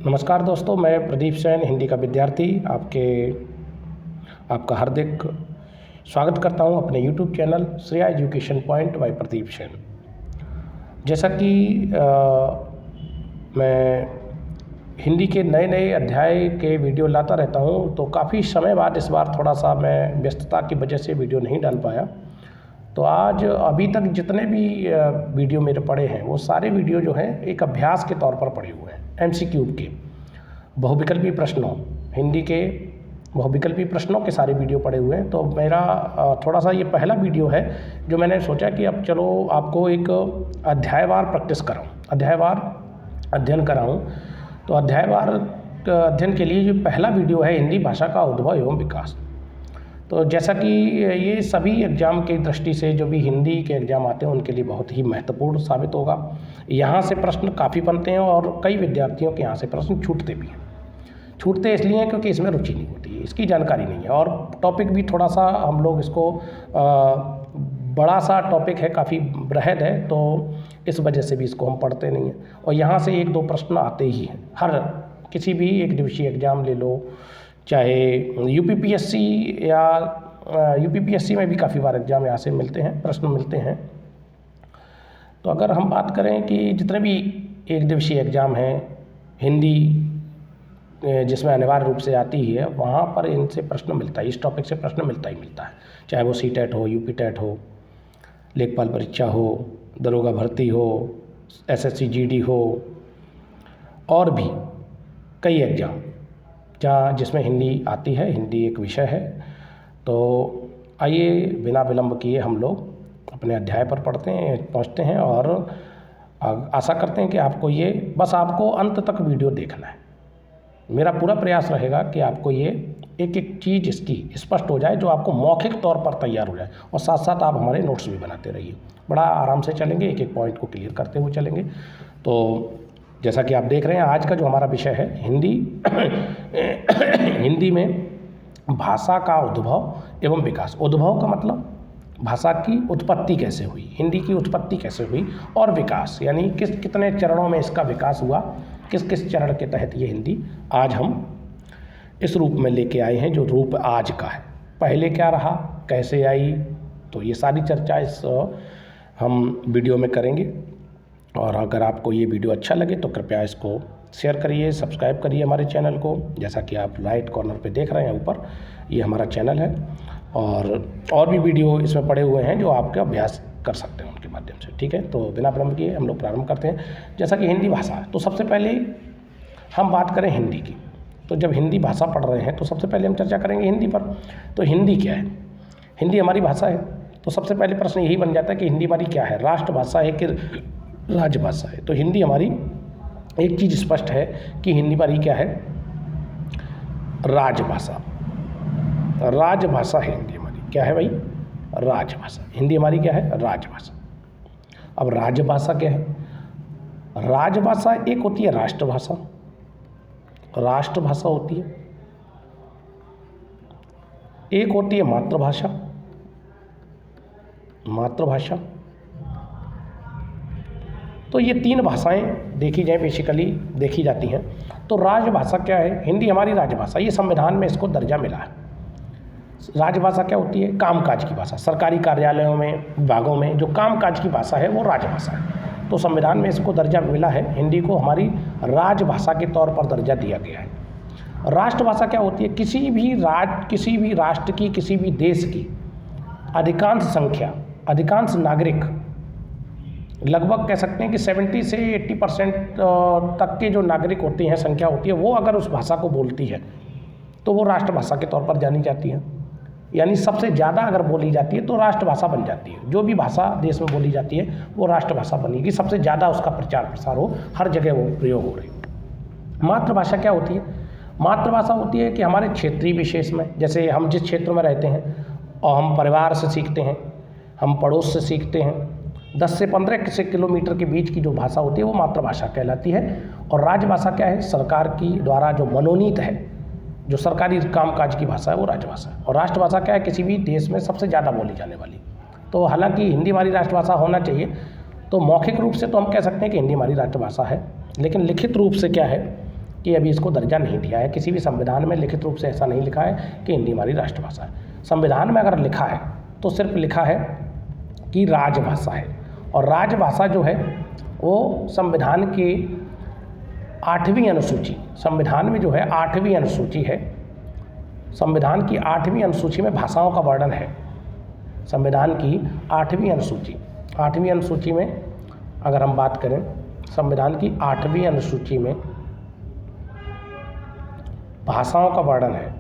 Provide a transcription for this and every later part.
नमस्कार दोस्तों, मैं प्रदीप सेन हिंदी का विद्यार्थी आपका हार्दिक स्वागत करता हूं अपने YouTube channel Shreya education point by Pradeep Sen. जैसा कि मैं हिंदी के नए नए अध्याय के वीडियो लाता रहता हूं, तो काफ़ी समय बाद इस बार थोड़ा सा मैं व्यस्तता की वजह से वीडियो नहीं डाल पाया। तो आज अभी तक जितने भी वीडियो मेरे पड़े हैं वो सारे वीडियो जो हैं एक अभ्यास के तौर पर पड़े हुए हैं। MCQ के बहुविकल्पी प्रश्नों, हिंदी के बहुविकल्पी प्रश्नों के सारे वीडियो पड़े हुए हैं। तो मेरा थोड़ा सा ये पहला वीडियो है जो मैंने सोचा कि अब चलो आपको एक अध्यायवार प्रैक्टिस कराऊँ, अध्यायवार अध्ययन कराऊँ। तो अध्यायवार अध्ययन के लिए जो पहला वीडियो है हिंदी भाषा का उद्भव एवं विकास। तो जैसा कि ये सभी एग्ज़ाम की दृष्टि से जो भी हिंदी के एग्ज़ाम आते हैं उनके लिए बहुत ही महत्वपूर्ण साबित होगा। यहाँ से प्रश्न काफ़ी बनते हैं और कई विद्यार्थियों के यहाँ से प्रश्न छूटते भी हैं। छूटते इसलिए हैं क्योंकि इसमें रुचि नहीं होती है, इसकी जानकारी नहीं है, और टॉपिक भी थोड़ा सा हम लोग इसको बड़ा सा टॉपिक है, काफ़ी बृहद है, तो इस वजह से भी इसको हम पढ़ते नहीं हैं। और यहाँ से एक दो प्रश्न आते ही हैं, हर किसी भी एक दिवसीय एग्ज़ाम ले लो, चाहे UPPSC या UPPSC में भी काफ़ी बार एग्ज़ाम यहाँ से मिलते हैं, प्रश्न मिलते हैं। तो अगर हम बात करें कि जितने भी एक दिवसीय एग्ज़ाम हैं हिंदी जिसमें अनिवार्य रूप से आती है, वहाँ पर इनसे प्रश्न मिलता है, इस टॉपिक से प्रश्न मिलता ही मिलता है। चाहे वो CTET हो, UPTET हो, लेखपाल परीक्षा हो, दरोगा भर्ती हो, SSC GD हो, और भी कई एग्ज़ाम जहाँ जिसमें हिंदी आती है, हिंदी एक विषय है। तो आइए बिना विलंब किए हम लोग अपने अध्याय पर पहुँचते हैं और आशा करते हैं कि आपको अंत तक वीडियो देखना है। मेरा पूरा प्रयास रहेगा कि आपको ये एक एक चीज़ इसकी स्पष्ट हो जाए, जो आपको मौखिक तौर पर तैयार हो जाए, और साथ साथ आप हमारे नोट्स भी बनाते रहिए। बड़ा आराम से चलेंगे, एक एक पॉइंट को क्लियर करते हुए चलेंगे। तो जैसा कि आप देख रहे हैं, आज का जो हमारा विषय है हिंदी हिंदी में भाषा का उद्भव एवं विकास। उद्भव का मतलब भाषा की उत्पत्ति कैसे हुई, हिंदी की उत्पत्ति कैसे हुई, और विकास यानी कितने चरणों में इसका विकास हुआ, किस किस चरण के तहत ये हिंदी आज हम इस रूप में लेके आए हैं जो रूप आज का है। पहले क्या रहा, कैसे आई, तो ये सारी चर्चा इस हम वीडियो में करेंगे। और अगर आपको ये वीडियो अच्छा लगे तो कृपया इसको शेयर करिए, सब्सक्राइब करिए हमारे चैनल को। जैसा कि आप राइट कॉर्नर पे देख रहे हैं ऊपर, ये हमारा चैनल है, और भी वीडियो इसमें पड़े हुए हैं जो आपका अभ्यास कर सकते हैं उनके माध्यम से। ठीक है, तो बिना विलंब किए हम लोग प्रारंभ करते हैं। जैसा कि हिंदी भाषा है, तो सबसे पहले हम बात करें हिंदी की। तो जब हिंदी भाषा पढ़ रहे हैं तो सबसे पहले हम चर्चा करेंगे हिंदी पर। तो हिंदी क्या है? हिंदी हमारी भाषा है। तो सबसे पहले प्रश्न यही बन जाता है कि हिंदी हमारी क्या है, राष्ट्रभाषा है कि राजभाषा है? तो हिंदी हमारी एक चीज़ स्पष्ट है कि हिंदी हमारी क्या है, राजभाषा। राजभाषा है हिंदी हमारी, क्या है भाई, राजभाषा। हिंदी हमारी क्या है, राजभाषा। अब राजभाषा क्या है? राजभाषा एक होती है राष्ट्रभाषा, राष्ट्रभाषा होती है, एक होती है मातृभाषा, मातृभाषा। तो ये तीन भाषाएं देखी जाए, बेसिकली देखी जाती हैं। तो राजभाषा क्या है? हिंदी हमारी राजभाषा, ये संविधान में इसको दर्जा मिला है। राजभाषा क्या होती है? कामकाज की भाषा। सरकारी कार्यालयों में, विभागों में जो कामकाज की भाषा है वो राजभाषा है। तो संविधान में इसको दर्जा मिला है, हिंदी को हमारी राजभाषा के तौर पर दर्जा दिया गया है। राष्ट्रभाषा क्या होती है? किसी भी राष्ट्र की, किसी भी देश की अधिकांश संख्या, अधिकांश नागरिक, लगभग कह सकते हैं कि 70 से 80% तक के जो नागरिक होते हैं, संख्या होती है, वो अगर उस भाषा को बोलती है तो वो राष्ट्रभाषा के तौर पर जानी जाती है। यानी सबसे ज़्यादा अगर बोली जाती है तो राष्ट्रभाषा बन जाती है। जो भी भाषा देश में बोली जाती है वो राष्ट्रभाषा बनेगी, सबसे ज़्यादा उसका प्रचार प्रसार हो, हर जगह वो प्रयोग हो रही। मातृभाषा क्या होती है? मातृभाषा होती है कि हमारे क्षेत्रीय विशेष में, जैसे हम जिस क्षेत्र में रहते हैं और हम परिवार से सीखते हैं, हम पड़ोस से सीखते हैं, 10 से 15 किलोमीटर के बीच की जो भाषा होती है वो मातृभाषा कहलाती है। और राजभाषा क्या है? सरकार की द्वारा जो मनोनीत है, जो सरकारी कामकाज की भाषा है वो राजभाषा है। और राष्ट्रभाषा क्या है? किसी भी देश में सबसे ज़्यादा बोली जाने वाली। तो हालांकि हिंदी हमारी राष्ट्रभाषा होना चाहिए, तो मौखिक रूप से तो हम कह सकते हैं कि हिंदी हमारी राष्ट्रभाषा है, लेकिन लिखित रूप से क्या है कि अभी इसको दर्जा नहीं दिया है। किसी भी संविधान में लिखित रूप से ऐसा नहीं लिखा है कि हिंदी हमारी राष्ट्रभाषा है। संविधान में अगर लिखा है तो सिर्फ लिखा है कि राजभाषा है, और राजभाषा जो है वो संविधान की 8वीं अनुसूची, संविधान में जो है 8वीं अनुसूची है, संविधान की 8वीं अनुसूची में भाषाओं का वर्णन है। संविधान की 8वीं अनुसूची, 8वीं अनुसूची में अगर हम बात करें, संविधान की 8वीं अनुसूची में भाषाओं का वर्णन है।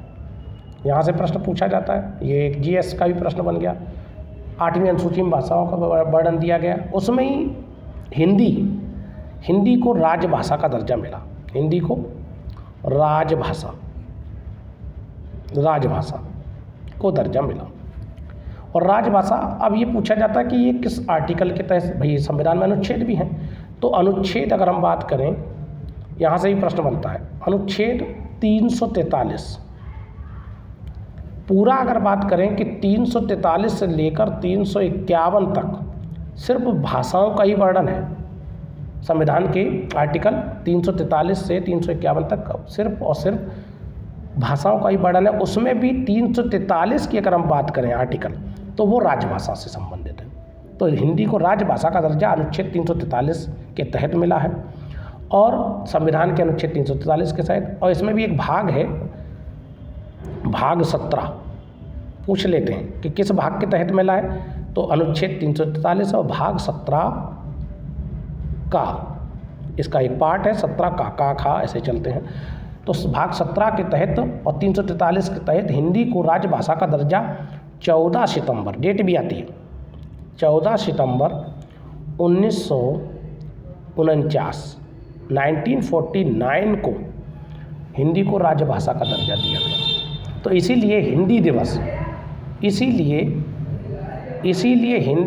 यहाँ से प्रश्न पूछा जाता है, ये एक जीएस का भी प्रश्न बन गया। 8वीं अनुसूची में भाषाओं का वर्णन दिया गया, उसमें ही हिंदी को राजभाषा का दर्जा मिला। हिंदी को राजभाषा को दर्जा मिला। और राजभाषा, अब ये पूछा जाता है कि ये किस आर्टिकल के तहत, भाई संविधान में अनुच्छेद भी हैं, तो अनुच्छेद अगर हम बात करें, यहाँ से ही प्रश्न बनता है। अनुच्छेद 343 पूरा अगर बात करें कि 343 से लेकर 351 तक सिर्फ भाषाओं का ही वर्णन है। संविधान के आर्टिकल 343 से 351 तक सिर्फ और सिर्फ भाषाओं का ही वर्णन है। उसमें भी 343 की अगर हम बात करें आर्टिकल, तो वो राजभाषा से संबंधित है। तो हिंदी को राजभाषा का दर्जा अनुच्छेद 343 के तहत मिला है, और संविधान के अनुच्छेद 343 के तहत। और इसमें भी एक भाग है, भाग 17, पूछ लेते हैं कि किस भाग के तहत मिला है, तो अनुच्छेद 343 और भाग 17 का, इसका एक पार्ट है। 17 का खा ऐसे चलते हैं। तो भाग 17 के तहत और 343 के तहत हिंदी को राजभाषा का दर्जा 14 सितंबर, डेट भी आती है, 14 सितंबर 1949 को हिंदी को राजभाषा का दर्जा दिया गया। तो इसीलिए हिंदी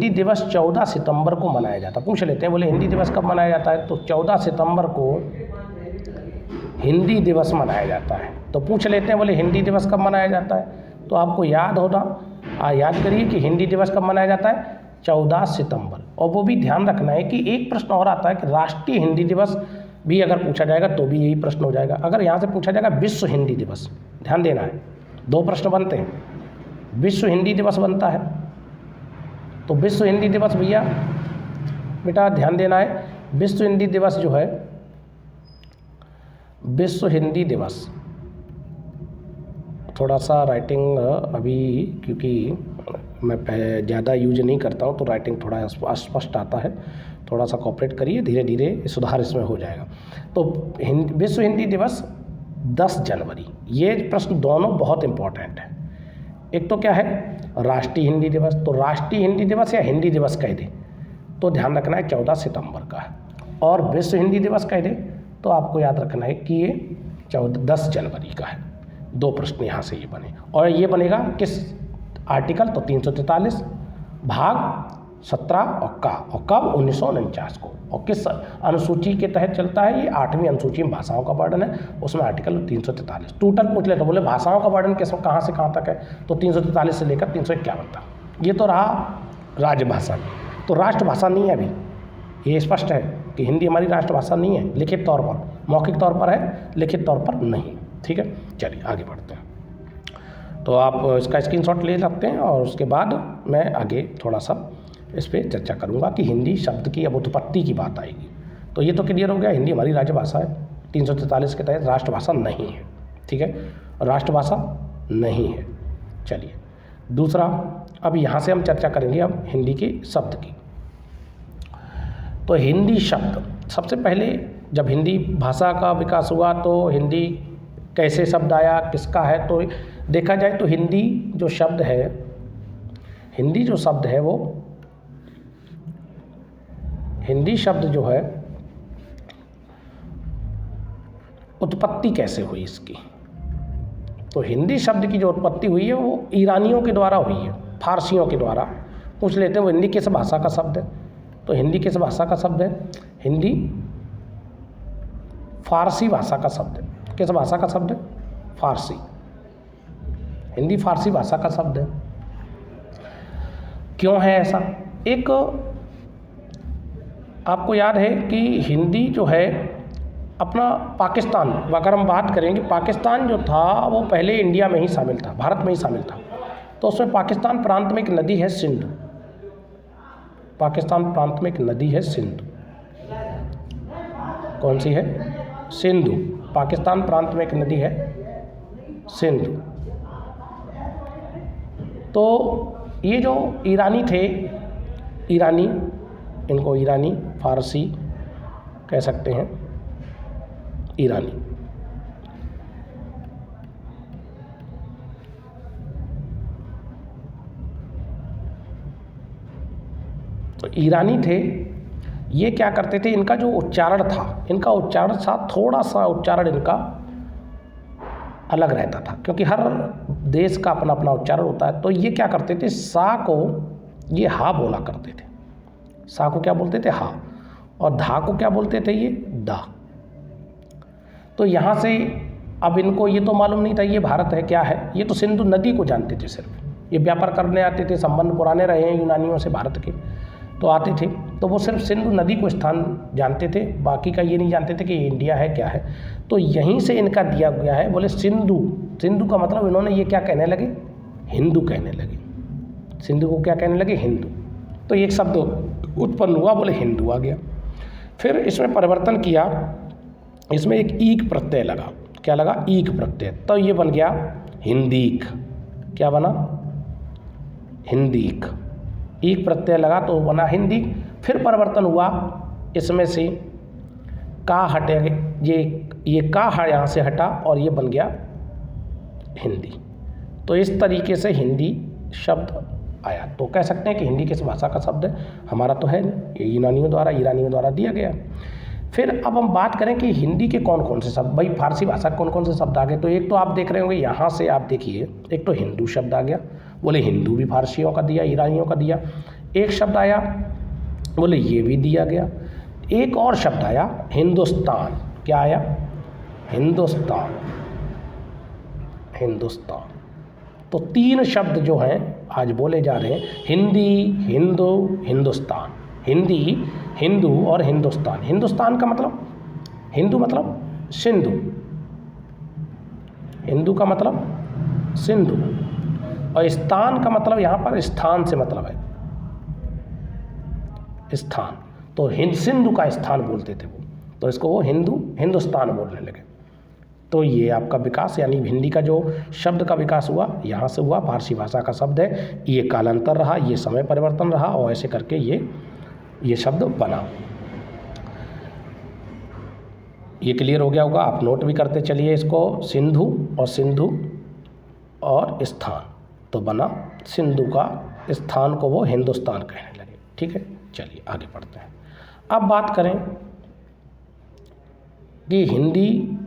दिवस 14 सितंबर को मनाया जाता है। पूछ लेते हैं, बोले हिंदी दिवस कब मनाया जाता है, तो 14 सितंबर को हिंदी दिवस मनाया जाता है। तो पूछ लेते हैं, बोले हिंदी दिवस कब मनाया जाता है, तो आपको याद होना, याद करिए कि हिंदी दिवस कब मनाया जाता है, 14 सितंबर। और वो भी ध्यान रखना है कि एक प्रश्न और आता है कि राष्ट्रीय हिंदी दिवस भी अगर पूछा जाएगा तो भी यही प्रश्न हो जाएगा। अगर यहाँ से पूछा जाएगा विश्व हिंदी दिवस, ध्यान देना है, 2 प्रश्न बनते हैं। विश्व हिंदी दिवस बनता है, तो विश्व हिंदी दिवस भैया बेटा ध्यान देना है, विश्व हिंदी दिवस जो है, विश्व हिंदी दिवस, थोड़ा सा राइटिंग अभी क्योंकि मैं ज़्यादा यूज नहीं करता हूँ तो राइटिंग थोड़ा अस्पष्ट आता है, थोड़ा सा कोऑपरेट करिए, धीरे धीरे सुधार इसमें हो जाएगा। तो विश्व हिंदी दिवस 10 जनवरी, ये प्रश्न दोनों बहुत इम्पोर्टेंट है। एक तो क्या है राष्ट्रीय हिंदी दिवस, तो राष्ट्रीय हिंदी दिवस या हिंदी दिवस कह दे तो ध्यान रखना है 14 सितंबर का है, और विश्व हिंदी दिवस कह दे तो आपको याद रखना है कि ये 10 जनवरी का है। 2 प्रश्न यहाँ से ये बने, और ये बनेगा किस आर्टिकल, तो 343 भाग 17 और कब 1949 को, और किस अनुसूची के तहत चलता है, ये 8वीं अनुसूची में भाषाओं का वर्णन है, उसमें आर्टिकल 343। टोटल पूछ ले तो बोले भाषाओं का वर्णन किस कहाँ से कहाँ तक है, तो 343 से लेकर 351 तक। ये तो रहा राजभाषा। तो राष्ट्रभाषा नहीं है अभी, ये स्पष्ट है कि हिंदी हमारी राष्ट्रभाषा नहीं है, लिखित तौर पर, मौखिक तौर पर है, लिखित तौर पर नहीं। ठीक है, चलिए आगे बढ़ते हैं। तो आप इसका स्क्रीनशॉट ले सकते हैं, और उसके बाद मैं आगे थोड़ा सा इस पर चर्चा करूंगा कि हिंदी शब्द की अब उत्पत्ति की बात आएगी। तो ये तो क्लियर हो गया, हिंदी हमारी राजभाषा है, 343 के तहत राष्ट्रभाषा नहीं है। ठीक है, राष्ट्रभाषा नहीं है। चलिए दूसरा, अब यहाँ से हम चर्चा करेंगे अब हिंदी के शब्द की। तो हिंदी शब्द, सबसे पहले जब हिंदी भाषा का विकास हुआ तो हिंदी कैसे शब्द आया, किसका है, तो देखा जाए तो हिंदी जो शब्द है, हिंदी जो शब्द है वो, हिंदी शब्द जो है उत्पत्ति कैसे हुई इसकी, तो हिंदी शब्द की जो उत्पत्ति हुई है वो ईरानियों के द्वारा हुई है, फारसियों के द्वारा। पूछ लेते हैं वो हिंदी किस भाषा का शब्द है, तो हिंदी किस भाषा का शब्द है, हिंदी फारसी भाषा का शब्द है। किस भाषा का शब्द है, फारसी, हिंदी फारसी भाषा का शब्द है। क्यों है ऐसा, एक आपको याद है कि हिंदी जो है अपना पाकिस्तान, अगर हम बात करेंगे, पाकिस्तान जो था वो पहले इंडिया में ही शामिल था, भारत में ही शामिल था। तो उसमें पाकिस्तान प्रांत में एक नदी है सिंधु, पाकिस्तान प्रांत में एक नदी है सिंधु। कौन सी है? सिंधु। पाकिस्तान प्रांत में एक नदी है सिंधु। तो ये जो ईरानी थे, ईरानी, इनको ईरानी, फारसी कह सकते हैं, ईरानी। तो ईरानी थे, ये क्या करते थे, इनका जो उच्चारण था, इनका उच्चारण था थोड़ा सा उच्चारण इनका अलग रहता था, क्योंकि हर देश का अपना अपना उच्चारण होता है। तो ये क्या करते थे, सा को ये हा बोला करते थे, सा को क्या बोलते थे, हा, और धा को क्या बोलते थे, ये दा। तो यहाँ से अब इनको ये तो मालूम नहीं था ये भारत है क्या है, ये तो सिंधु नदी को जानते थे सिर्फ। ये व्यापार करने आते थे, संबंध पुराने रहे हैं यूनानियों से भारत के, तो आते थे, तो वो सिर्फ सिंधु नदी को स्थान जानते थे, बाकी का ये नहीं जानते थे कि ये इंडिया है क्या है। तो यहीं से इनका दिया गया है, बोले सिंधु। सिंधु का मतलब इन्होंने ये क्या कहने लगे, हिंदू कहने लगे। सिंधु को क्या कहने लगे, हिंदू। तो एक शब्द उत्पन्न हुआ, बोले हिंदू आ गया। फिर इसमें परिवर्तन किया, इसमें एक ईक प्रत्यय लगा। क्या लगा, ईक प्रत्यय। तो ये बन गया हिंदीक। क्या बना, हिंदीक। ईक प्रत्यय लगा तो बना हिंदीक। फिर परिवर्तन हुआ, इसमें से का हटे, ये का यहाँ से हटा और ये बन गया हिंदी। तो इस तरीके से हिंदी शब्द आया। तो कह सकते हैं कि हिंदी किस भाषा का शब्द है, हमारा तो है नहीं, ये यूनानियों द्वारा दिया गया। फिर अब हम बात करें कि हिंदी के कौन कौन से शब्द, भाई फारसी भाषा कौन कौन से शब्द आ गए। तो एक तो आप देख रहे होंगे यहाँ से, आप देखिए, एक तो हिंदू शब्द आ गया, बोले हिंदू भी फारसियों का दिया, ईरानियों का दिया। एक शब्द आया, बोले ये भी दिया गया। एक और शब्द आया हिंदुस्तान। क्या आया, हिंदुस्तान, हिंदुस्तान। तो 3 शब्द जो हैं आज बोले जा रहे हैं, हिंदी, हिंदू, हिंदुस्तान। हिंदी, हिंदू और हिंदुस्तान। हिंदुस्तान का मतलब, हिंदू मतलब सिंधु, हिंदू का मतलब सिंधु, और स्थान का मतलब यहाँ पर स्थान से मतलब है, स्थान। तो सिंधु का स्थान बोलते थे वो, तो इसको वो हिंदुस्तान बोलने लगे। तो ये आपका विकास, यानी हिंदी का जो शब्द का विकास हुआ यहाँ से हुआ। फारसी भाषा का शब्द है, ये कालांतर रहा, ये समय परिवर्तन रहा, और ऐसे करके ये शब्द बना। ये क्लियर हो गया होगा, आप नोट भी करते चलिए इसको। सिंधु और स्थान, तो बना सिंधु का स्थान को वो हिंदुस्तान कहने लगे। ठीक है, चलिए आगे बढ़ते हैं। अब बात करें कि हिंदी,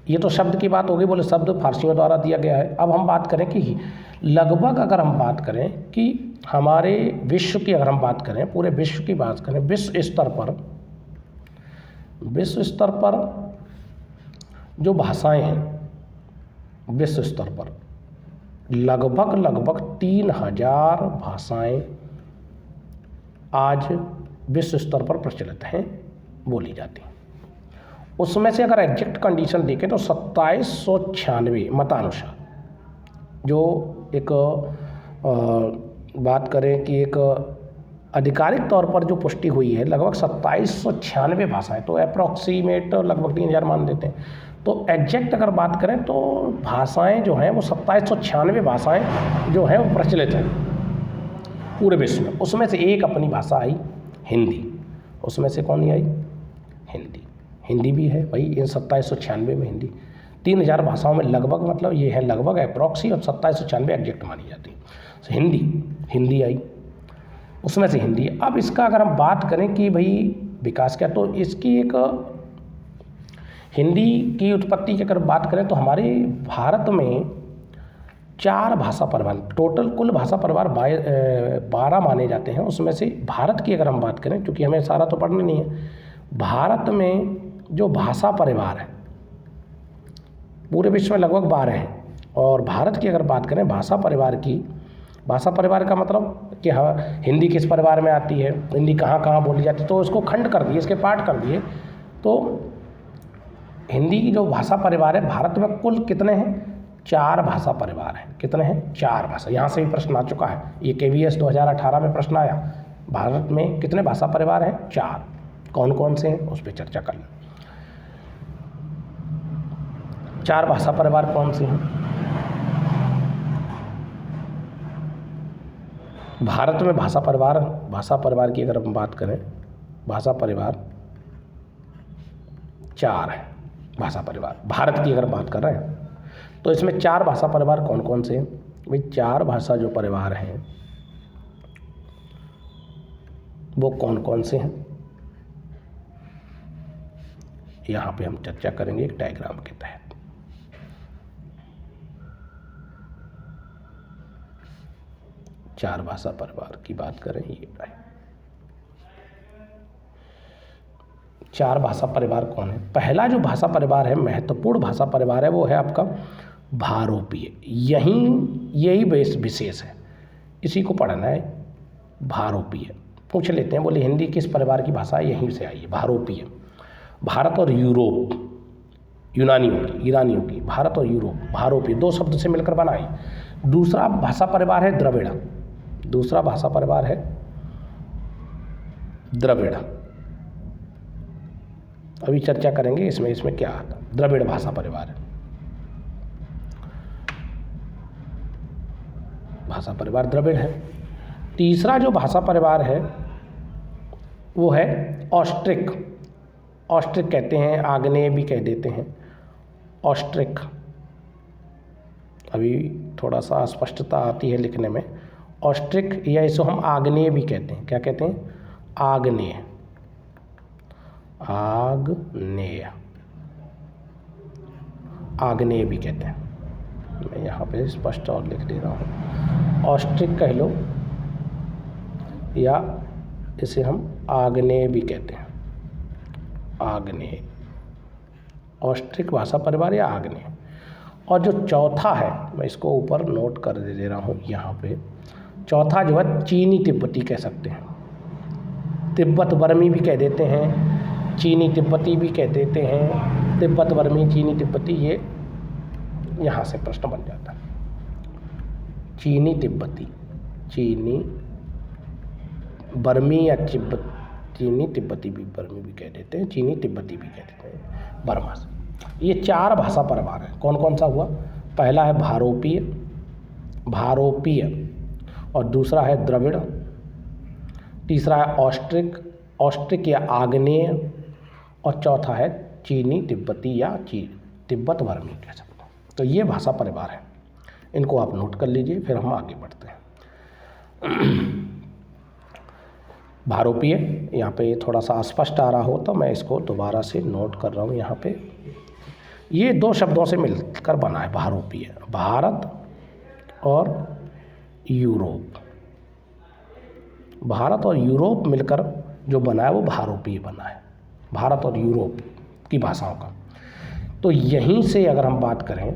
ये तो शब्द की बात होगी, बोले शब्द फारसियों द्वारा दिया गया है। अब हम बात करें कि लगभग, अगर हम बात करें कि हमारे विश्व की, अगर हम बात करें पूरे विश्व की बात करें, विश्व स्तर पर जो भाषाएं हैं, विश्व स्तर पर लगभग 3000 भाषाएं आज विश्व स्तर पर प्रचलित हैं, बोली जाती हैं। उसमें से अगर एग्जैक्ट कंडीशन देखें तो 2796 मतानुसार, जो एक बात करें कि एक आधिकारिक तौर पर जो पुष्टि हुई है, लगभग 2796 भाषाएं, तो अप्रॉक्सीमेट लगभग 3000 मान देते हैं। तो एग्जैक्ट अगर बात करें तो भाषाएं जो हैं वो 2796 भाषाएं जो हैं वो प्रचलित हैं पूरे विश्व में। उसमें से एक अपनी भाषा आई हिंदी, उसमें से कौन आई, हिंदी भी है भाई। इन 2796 में हिंदी, 3000 भाषाओं में लगभग, मतलब ये है लगभग अप्रॉक्सी, और 2796 एग्जैक्ट मानी जाती है। तो हिंदी आई, उसमें से हिंदी। अब इसका अगर हम बात करें कि भाई विकास क्या, तो इसकी एक हिंदी की उत्पत्ति की अगर बात करें तो हमारे भारत में 4 भाषा परिवार, टोटल कुल भाषा परिवार 12 माने जाते हैं। उसमें से भारत की अगर हम बात करें, क्योंकि हमें सारा तो पढ़ना नहीं है, भारत में जो भाषा परिवार है पूरे विश्व में लगभग 12 हैं। और भारत की अगर बात करें भाषा परिवार का मतलब कि हाँ, हिंदी किस परिवार में आती है, हिंदी कहाँ कहाँ बोली जाती है, तो इसको खंड कर दिए, इसके पार्ट कर दिए। तो हिंदी की जो भाषा परिवार है, भारत में कुल कितने हैं? 4 भाषा परिवार हैं। कितने हैं? 4 भाषा। यहाँ से भी प्रश्न आ चुका है, ये KVS 2018 में प्रश्न आया, भारत में कितने भाषा परिवार हैं? 4। कौन कौन से हैं उस पर चर्चा कर लें। 4 भाषा परिवार कौन से हैं? भारत में भाषा परिवार की अगर हम बात करें, भाषा परिवार 4 है। भाषा परिवार भारत की अगर बात कर रहे हैं तो इसमें 4 भाषा परिवार कौन कौन से हैं? भाई 4 भाषा जो परिवार हैं वो कौन कौन से हैं, यहाँ पे हम चर्चा करेंगे एक डायग्राम के तहत। चार भाषा परिवार की बात करें, ये 4 भाषा परिवार कौन है? पहला जो भाषा परिवार है, महत्वपूर्ण भाषा परिवार है, वो है आपका भारोपीय। यही विशेष है, इसी को पढ़ना है। भारोपीय पूछ लेते हैं, बोले हिंदी किस परिवार की भाषा है? यहीं से आई है, भारोपीय। भारत और यूरोप, ईरानियों की, भारत और यूरोप, भारोपीय 2 शब्द से मिलकर बना है। दूसरा भाषा परिवार है द्रविड़। दूसरा भाषा परिवार है द्रविड़। अभी चर्चा करेंगे इसमें क्या आता है। द्रविड़ भाषा परिवार है, भाषा परिवार द्रविड़ है। तीसरा जो भाषा परिवार है वो है ऑस्ट्रिक। ऑस्ट्रिक कहते हैं, आग्नेय भी कह देते हैं, ऑस्ट्रिक। अभी थोड़ा सा अस्पष्टता आती है लिखने में। ऑस्ट्रिक या इसको हम आग्नेय भी कहते हैं। क्या कहते हैं? आग्नेय। आग्नेय भी कहते हैं। मैं यहाँ पे स्पष्ट और लिख दे रहा हूँ, ऑस्ट्रिक कह लो या इसे हम आग्नेय भी कहते हैं। आग्नेय, ऑस्ट्रिक भाषा परिवार या आग्नेय। और जो चौथा है, मैं इसको ऊपर नोट कर दे रहा हूँ यहाँ पे, चौथा जो है चीनी तिब्बती कह सकते हैं। तिब्बत बर्मी भी कह देते हैं, चीनी तिब्बती भी कह देते हैं। तिब्बत बर्मी, चीनी तिब्बती, ये यहाँ से प्रश्न बन जाता है। चीनी तिब्बती, चीनी बर्मी या चीनी तिब्बती भी, बर्मी भी कह देते हैं, चीनी तिब्बती भी कह देते हैं, बर्मा से। ये 4 भाषा परिवार हैं। कौन कौन सा हुआ? पहला है भारोपीय, और दूसरा है द्रविड़, तीसरा है ऑस्ट्रिक या आग्नेय, और चौथा है चीनी तिब्बती या तिब्बत वर्मी कह सकते हैं। तो ये भाषा परिवार है, इनको आप नोट कर लीजिए, फिर हम आगे बढ़ते हैं। भारोपीय, यहाँ पे थोड़ा सा अस्पष्ट आ रहा हो तो मैं इसको दोबारा से नोट कर रहा हूँ। यहाँ पे ये 2 शब्दों से मिलकर बना है भारोपीय, भारत और यूरोप। भारत और यूरोप मिलकर जो बना है वो भारोपीय बना है, भारत और यूरोप की भाषाओं का। तो यहीं से अगर हम बात करें,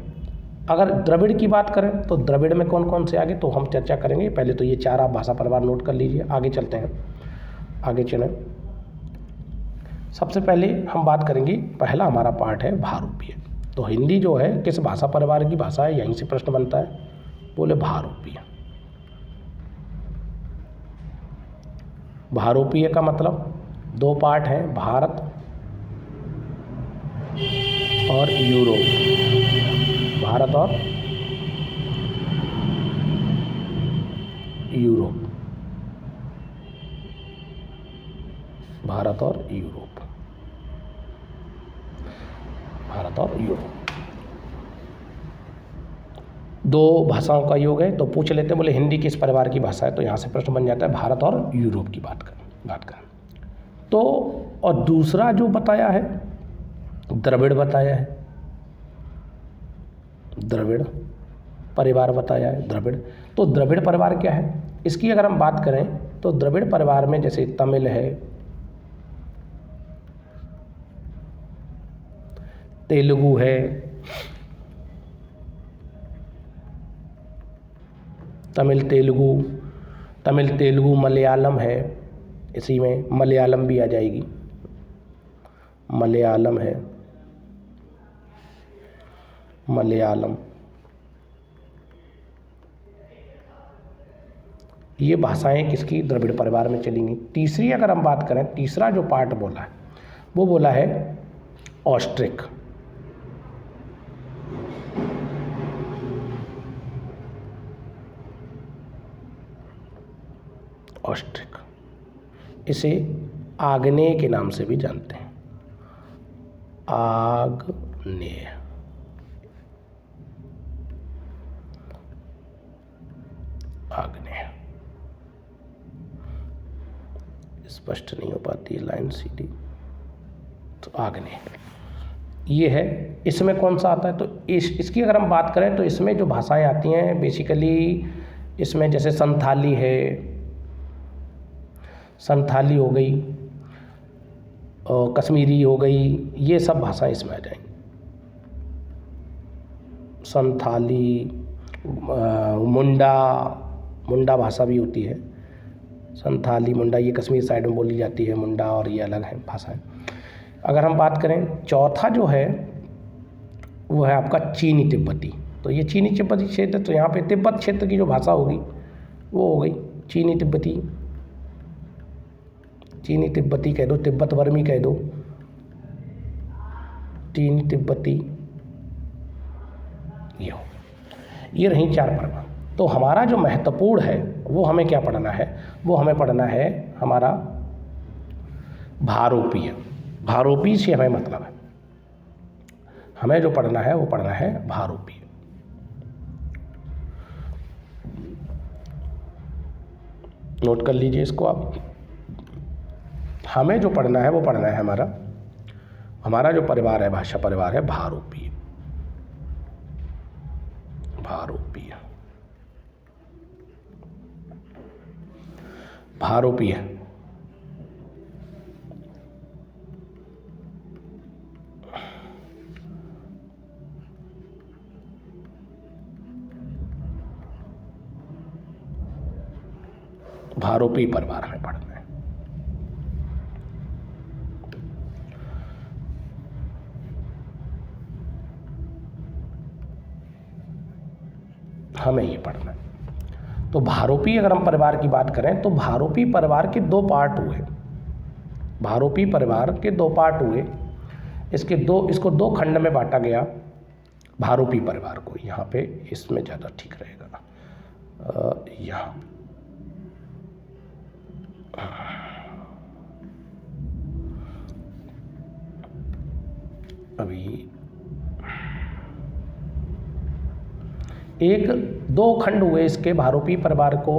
अगर द्रविड़ की बात करें तो द्रविड़ में कौन कौन से आगे तो हम चर्चा करेंगे। पहले तो ये 4 आप भाषा परिवार नोट कर लीजिए, आगे चलते हैं, आगे चलें। सबसे पहले हम बात करेंगे, पहला हमारा पार्ट है भारोपीय। तो हिंदी जो है किस भाषा परिवार की भाषा है? यहीं से प्रश्न बनता है, बोले भारोपीय। भारोपीय का मतलब 2 पार्ट हैं, भारत और यूरोप। भारत और यूरोप, भारत और यूरोप, भारत और यूरोप, 2 भाषाओं का योग है। तो पूछ लेते हैं, बोले हिंदी किस परिवार की भाषा है? तो यहाँ से प्रश्न बन जाता है भारत और यूरोप की बात करें तो। और दूसरा जो बताया है द्रविड़ बताया है, द्रविड़ परिवार बताया है, द्रविड़। तो द्रविड़ परिवार क्या है? इसकी अगर हम बात करें तो द्रविड़ परिवार में जैसे तमिल है, तेलुगु है, तमिल तेलुगु, मलयालम है, इसी में मलयालम भी आ जाएगी, मलयालम है, मलयालम। ये भाषाएं किसकी? द्रविड़ परिवार में चलेंगी। तीसरी अगर हम बात करें, तीसरा जो पार्ट बोला है वो बोला है ऑस्ट्रिक। ऑस्ट्रिक, इसे आग्नेय के नाम से भी जानते हैं, आग्नेय। आग्नेय स्पष्ट नहीं हो पाती है लाइन सीधी, तो आग्नेय ये है। इसमें कौन सा आता है? तो इसकी अगर हम बात करें तो इसमें जो भाषाएं आती हैं बेसिकली, इसमें जैसे संथाली है, संथाली हो गई और कश्मीरी हो गई, ये सब भाषाएं इसमें आ जाएंगी। संथाली, मुंडा भाषा भी होती है, संथाली, मुंडा, ये कश्मीर साइड में बोली जाती है, मुंडा, और ये अलग है भाषाएं। अगर हम बात करें चौथा जो है वो है आपका चीनी तिब्बती। तो ये चीनी तिब्बती क्षेत्र, तो यहाँ पे तिब्बत क्षेत्र की जो भाषा होगी वो हो गई चीनी तिब्बती। चीनी तिब्बती कह दो, तिब्बत वर्मी कह दो, चीनी तिब्बती, ये रही 4 पर्व। तो हमारा जो महत्वपूर्ण है वो हमें क्या पढ़ना है? वो हमें पढ़ना है हमारा भारोपीय। भारोपीय से हमें मतलब है, हमें जो पढ़ना है वो पढ़ना है भारोपीय। नोट कर लीजिए इसको आप। हमें जो पढ़ना है वो पढ़ना है हमारा जो परिवार है, भाषा परिवार है भारोपीय। भारोपीय, भारोपीय। भारोपीय परिवार हमें पढ़ना है। हमें ये पढ़ना है। तो भारोपीय अगर हम परिवार की बात करें तो भारोपीय परिवार के 2 पार्ट हुए। भारोपीय परिवार के 2 पार्ट हुए। इसको 2 खंड में बांटा गया भारोपीय परिवार को। यहाँ पे इसमें ज़्यादा ठीक रहेगा, यहाँ अभी 2 खंड हुए इसके भारोपीय परिवार को।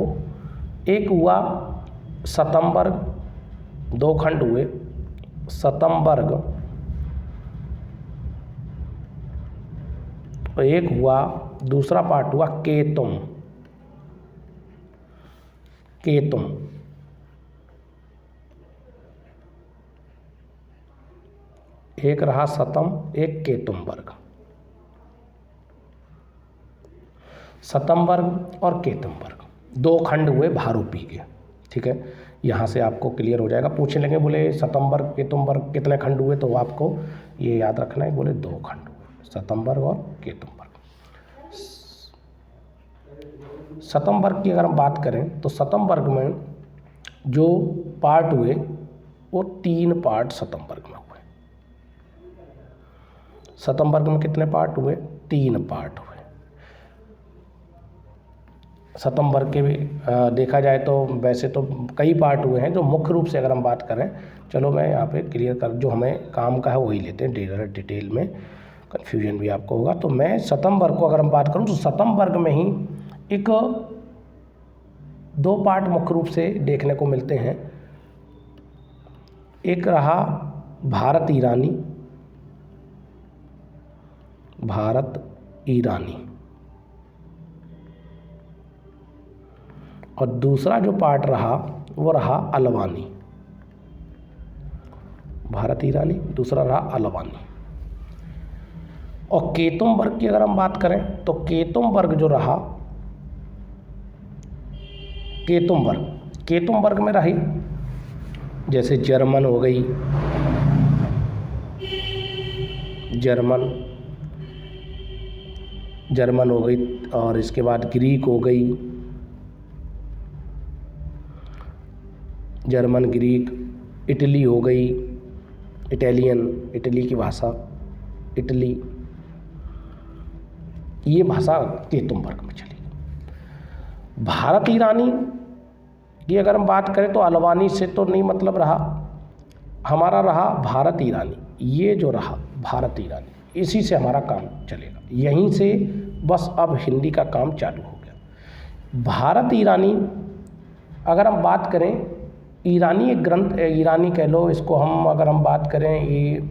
एक हुआ सतंबर्ग, 2 खंड हुए सतंबर्ग, और एक हुआ दूसरा पार्ट हुआ केतुम। केतुम, एक रहा सतम, एक केतुम वर्ग। सतम वर्ग और केतुम वर्ग 2 खंड हुए भारोपीय के। ठीक है, यहाँ से आपको क्लियर हो जाएगा। पूछने लगे बोले सतम वर्ग केतुम वर्ग कितने खंड हुए, तो आपको ये याद रखना है, बोले 2 खंड हुए, सतम वर्ग और केतुम वर्ग। सतम वर्ग की अगर हम बात करें तो सतम वर्ग में जो पार्ट हुए वो 3 पार्ट सतम वर्ग में हुए। सतम वर्ग में कितने पार्ट हुए? 3 पार्ट हुए। सतम वर्ग के भी देखा जाए तो वैसे तो कई पार्ट हुए हैं। जो मुख्य रूप से अगर हम बात करें, चलो मैं यहाँ पे क्लियर कर, जो हमें काम का है वही लेते हैं, डिटेल में कन्फ्यूजन भी आपको होगा। तो मैं सतम वर्ग को अगर हम बात करूँ तो सतम वर्ग में ही एक 2 पार्ट मुख्य रूप से देखने को मिलते हैं। एक रहा भारत ईरानी, भारत ईरानी, और दूसरा जो पार्ट रहा वो रहा अलवानी। भारत ईरानी, दूसरा रहा अलवानी। और केतुम वर्ग की अगर हम बात करें तो केतुम वर्ग जो रहा, केतुम वर्ग में रही जैसे जर्मन हो गई, जर्मन हो गई, और इसके बाद ग्रीक हो गई, जर्मन, ग्रीक, इटली हो गई, इटालियन, इटली की भाषा, इटली, ये भाषा तेतुम वर्ग में चली। भारत ईरानी की अगर हम बात करें तो अल्बानी से तो नहीं मतलब रहा, हमारा रहा भारत ईरानी। ये जो रहा भारत ईरानी, इसी से हमारा काम चलेगा, यहीं से बस अब हिंदी का काम चालू हो गया। भारत ईरानी अगर हम बात करें, ईरानी एक ग्रंथ, ईरानी कह लो इसको हम, अगर हम बात करें ये,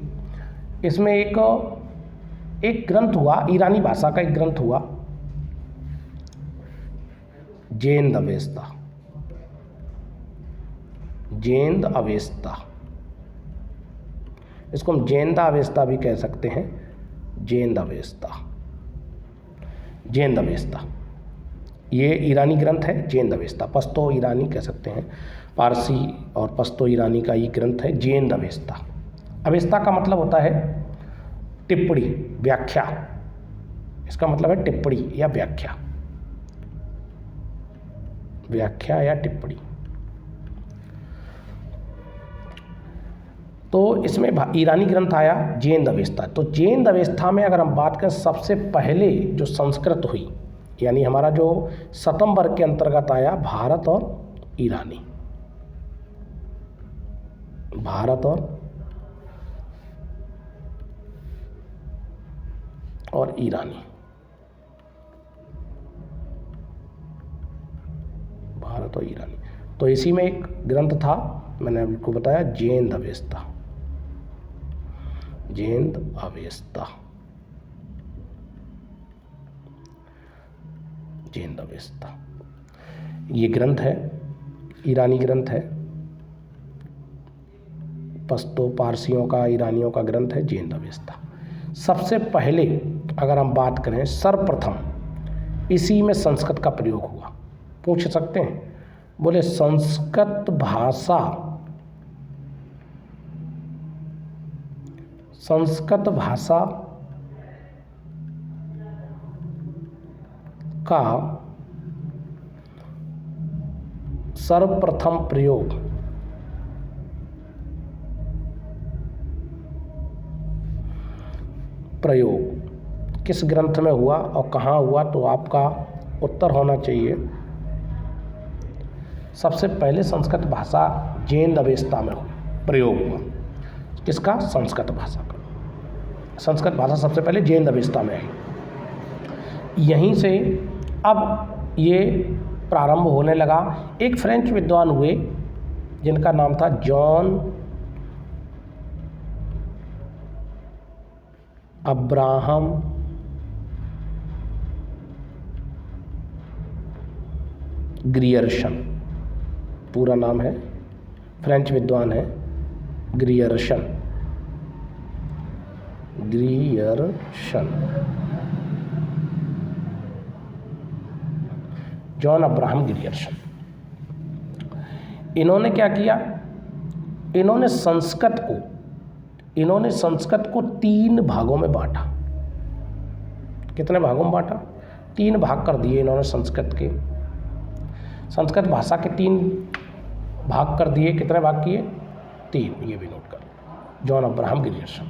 इसमें एक ग्रंथ हुआ, ईरानी भाषा का एक ग्रंथ हुआ, जेंद अवेस्ता, जेंद अवेस्ता, इसको हम जेंदा अवेस्ता भी कह सकते हैं, जेंद अवेस्ता, जेंद अवेस्ता, ये ईरानी ग्रंथ है, जेंद अवेस्ता, पश्तो ईरानी कह सकते हैं, पारसी और पश्तो ईरानी का ये ग्रंथ है जेंद अवेस्ता। अवेस्ता का मतलब होता है टिप्पणी, व्याख्या, इसका मतलब है टिप्पणी या व्याख्या, व्याख्या या टिप्पणी। तो इसमें ईरानी ग्रंथ आया जेंद अवेस्ता। तो जेंद अवेस्ता में अगर हम बात करें, सबसे पहले जो संस्कृत हुई, यानी हमारा जो सतम वर्ग के अंतर्गत आया भारत और ईरानी, भारत और ईरानी, भारत और ईरानी। तो इसी में एक ग्रंथ था, मैंने आपको बताया, जेंद अवेस्ता, जेंद अवेस्ता, जेंद अवेस्ता, ये ग्रंथ है, ईरानी ग्रंथ है, पश्तो पारसियों का, ईरानियों का ग्रंथ है जेंद अवेस्ता। सबसे पहले अगर हम बात करें, सर्वप्रथम इसी में संस्कृत का प्रयोग हुआ। पूछ सकते हैं, बोले संस्कृत भाषा, संस्कृत भाषा का सर्वप्रथम प्रयोग किस ग्रंथ में हुआ और कहाँ हुआ? तो आपका उत्तर होना चाहिए, सबसे पहले संस्कृत भाषा जेंद अवेस्ता में प्रयोग हुआ। किसका? संस्कृत भाषा का। संस्कृत भाषा सबसे पहले जेंद अवेस्ता में आई। यहीं से अब ये प्रारंभ होने लगा। एक फ्रेंच विद्वान हुए जिनका नाम था जॉन अब्राहम ग्रियर्सन, पूरा नाम है, फ्रेंच विद्वान है Grierson, Grierson, John Abraham Grierson. इन्होंने क्या किया? इन्होंने संस्कृत को 3 भागों में बांटा। कितने भागों में बांटा? 3 भाग कर दिए इन्होंने संस्कृत के। संस्कृत भाषा के 3 भाग कर दिए। कितने भाग किए? 3, ये भी नोट कर। जॉन अब्राहम ग्रियर्सन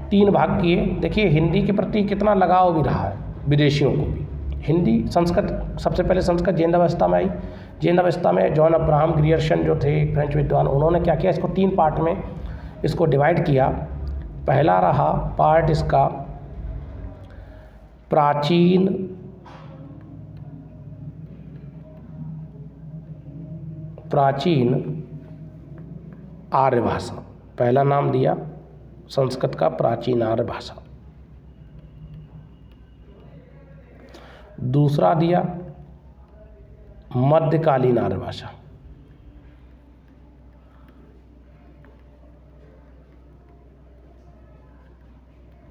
3 भाग किए। देखिए हिंदी के प्रति कितना लगाव भी रहा है विदेशियों को भी। हिंदी, संस्कृत, सबसे पहले संस्कृत जेंद अवस्था में आई। जेंद अवस्था में जॉन अब्राहम ग्रियर्सन जो थे फ्रेंच विद्वान, उन्होंने क्या किया? इसको 3 पार्ट में इसको डिवाइड किया। पहला रहा पार्ट इसका प्राचीन आर्य भाषा, पहला नाम दिया संस्कृत का प्राचीन आर्य भाषा। दूसरा दिया मध्यकालीन आर्य भाषा,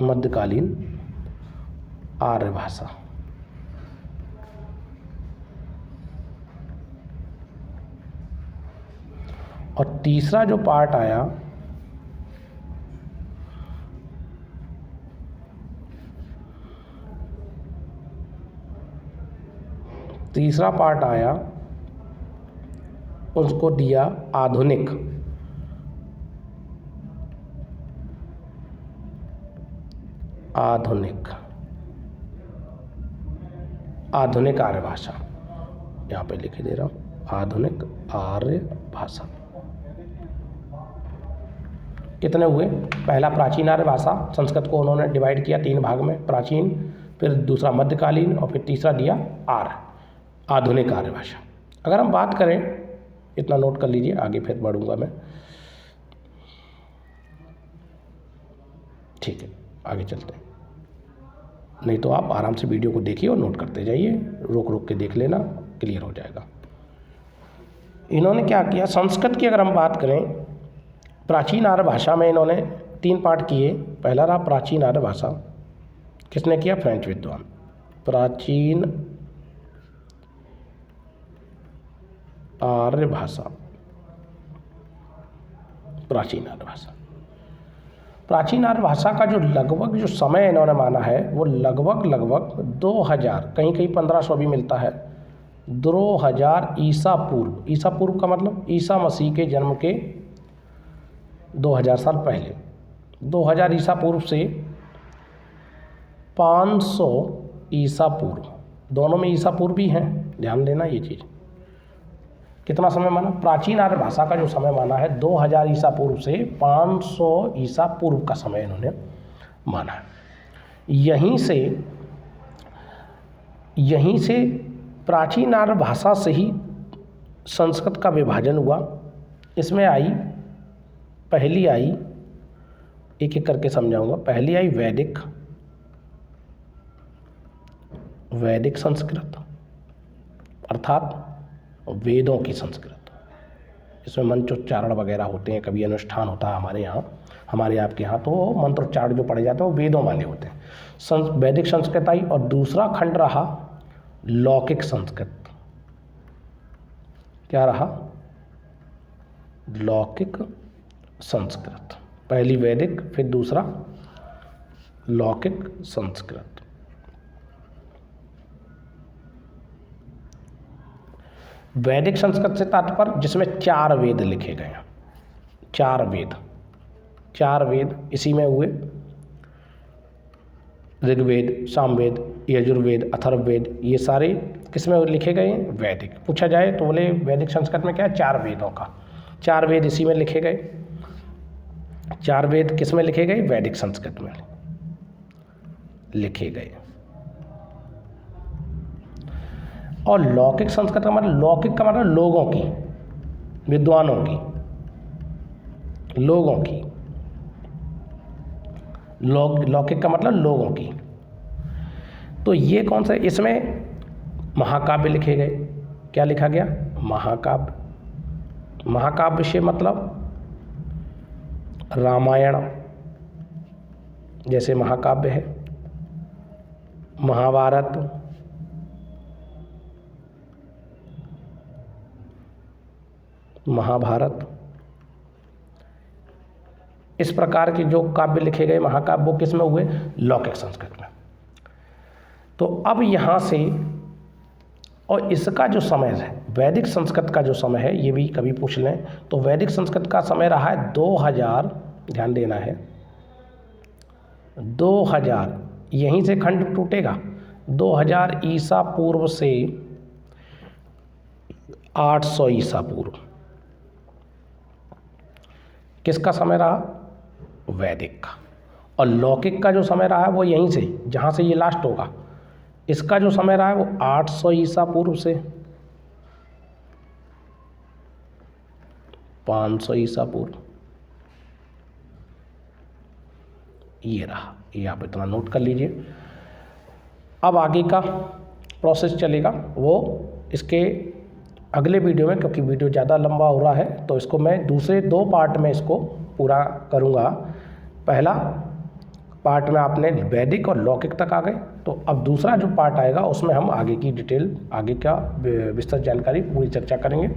मध्यकालीन आर्य भाषा। और तीसरा जो पार्ट आया तीसरा पार्ट आया, उसको दिया आधुनिक। आधुनिक आर्य भाषा, यहाँ पे लिख दे रहा हूँ, आधुनिक आर्य भाषा। कितने हुए? पहला प्राचीन आर्य भाषा, संस्कृत को उन्होंने डिवाइड किया 3 भाग में, प्राचीन, फिर दूसरा मध्यकालीन और फिर तीसरा दिया आर्य, आधुनिक आर्य भाषा। अगर हम बात करें, इतना नोट कर लीजिए, आगे फिर बढ़ूंगा मैं। ठीक है, आगे चलते हैं, नहीं तो आप आराम से वीडियो को देखिए और नोट करते जाइए, रोक रोक के देख लेना, क्लियर हो जाएगा। इन्होंने क्या किया, संस्कृत की अगर हम बात करें, प्राचीन आर्य भाषा में इन्होंने 3 पार्ट किए। पहला रहा प्राचीन आर्य भाषा, किसने किया? फ्रेंच विद्वान। प्राचीन आर्य भाषा, प्राचीन आर्य भाषा। प्राचीन आर्य भाषा का जो लगभग जो समय इन्होंने माना है वो लगभग 2000, कहीं कहीं 1500 भी मिलता है, 2000 ईसा पूर्व। ईसा पूर्व का मतलब ईसा मसीह के जन्म के 2000 साल पहले, 2000 ईसा पूर्व से 500 ईसा पूर्व, दोनों में ईसा पूर्व भी हैं, ध्यान देना ये चीज़। कितना समय माना? प्राचीन आर्य भाषा का जो समय माना है 2000 ईसा पूर्व से 500 ईसा पूर्व का समय इन्होंने माना है। यहीं से प्राचीन आर्य भाषा से ही संस्कृत का विभाजन हुआ। इसमें पहली आई, एक एक करके समझाऊंगा। पहली आई वैदिक संस्कृत, अर्थात वेदों की संस्कृत। इसमें मंत्रोच्चारण वगैरह होते हैं, कभी अनुष्ठान होता है हमारे आपके यहाँ, तो मंत्रोच्चारण जो पढ़े जाते हैं वो वेदों वाले होते हैं। वैदिक संस्कृत आई, और दूसरा खंड रहा लौकिक संस्कृत। क्या रहा? लौकिक संस्कृत। पहली वैदिक, फिर दूसरा लौकिक संस्कृत। वैदिक संस्कृत से तात्पर्य जिसमें 4 वेद लिखे गए हैं। 4 वेद इसी में हुए, ऋग्वेद, सामवेद, यजुर्वेद, अथर्ववेद, ये सारे किसमें लिखे गए? वैदिक। पूछा जाए तो बोले वैदिक संस्कृत में क्या है? 4 वेदों का, 4 वेद इसी में लिखे गए। 4 वेद किस में लिखे गए? वैदिक संस्कृत में लिखे गए। और लौकिक संस्कृत का मतलब, लौकिक का मतलब लोगों की, विद्वानों की, लोगों की। लौकिक का मतलब लोगों की। तो ये कौन सा? इसमें महाकाव्य लिखे गए। क्या लिखा गया? महाकाव्य। महाकाव्य से मतलब रामायण जैसे महाकाव्य है, महाभारत, इस प्रकार के जो काव्य लिखे गए महाकाव्य, वो किस में हुए? लौकिक संस्कृत में। तो अब यहाँ से, और इसका जो समय है, वैदिक संस्कृत का जो समय है, ये भी कभी पूछ लें, तो वैदिक संस्कृत का समय रहा है 2000, ध्यान देना है, 2000, यहीं से खंड टूटेगा, 2000 ईसा पूर्व से 800 ईसा पूर्व। किसका समय रहा? वैदिक का। और लौकिक का जो समय रहा है वो यहीं से, जहाँ से ये लास्ट होगा, इसका जो समय रहा है वो 800 ईसा पूर्व से 500 ईसा पूर्व। ये रहा, ये आप इतना नोट कर लीजिए। अब आगे का प्रोसेस चलेगा वो इसके अगले वीडियो में, क्योंकि वीडियो ज़्यादा लंबा हो रहा है, तो इसको मैं दूसरे 2 पार्ट में इसको पूरा करूँगा। पहला पार्ट में आपने वैदिक और लौकिक तक आ गए, तो अब दूसरा जो पार्ट आएगा उसमें हम आगे की डिटेल, आगे का विस्तृत जानकारी पूरी चर्चा करेंगे।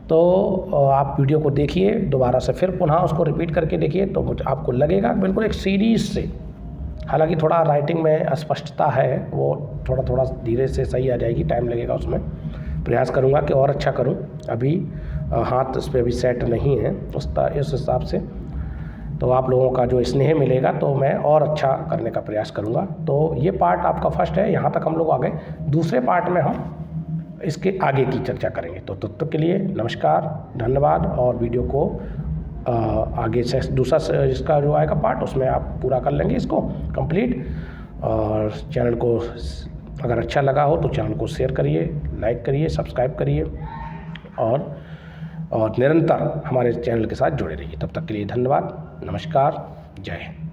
तो आप वीडियो को देखिए, दोबारा से फिर पुनः उसको रिपीट करके देखिए, तो आपको लगेगा बिल्कुल एक सीरीज से हालांकि थोड़ा राइटिंग में अस्पष्टता है, वो थोड़ा थोड़ा धीरे से सही आ जाएगी, टाइम लगेगा उसमें। प्रयास करूँगा कि और अच्छा करूँ। अभी हाथ उस पर अभी सेट नहीं है इस हिसाब से, तो आप लोगों का जो स्नेह मिलेगा तो मैं और अच्छा करने का प्रयास करूँगा। तो ये पार्ट आपका फर्स्ट है, यहाँ तक हम लोग आ गए। दूसरे पार्ट में हम इसके आगे की चर्चा करेंगे। तो तब तक के लिए नमस्कार, धन्यवाद। और वीडियो को आगे से दूसरा इसका जो आएगा पार्ट, उसमें आप पूरा कर लेंगे इसको कंप्लीट। और चैनल को अगर अच्छा लगा हो तो चैनल को शेयर करिए, लाइक करिए, सब्सक्राइब करिए और निरंतर हमारे चैनल के साथ जुड़े रहिए। तब तक के लिए धन्यवाद, नमस्कार, जय हिंद।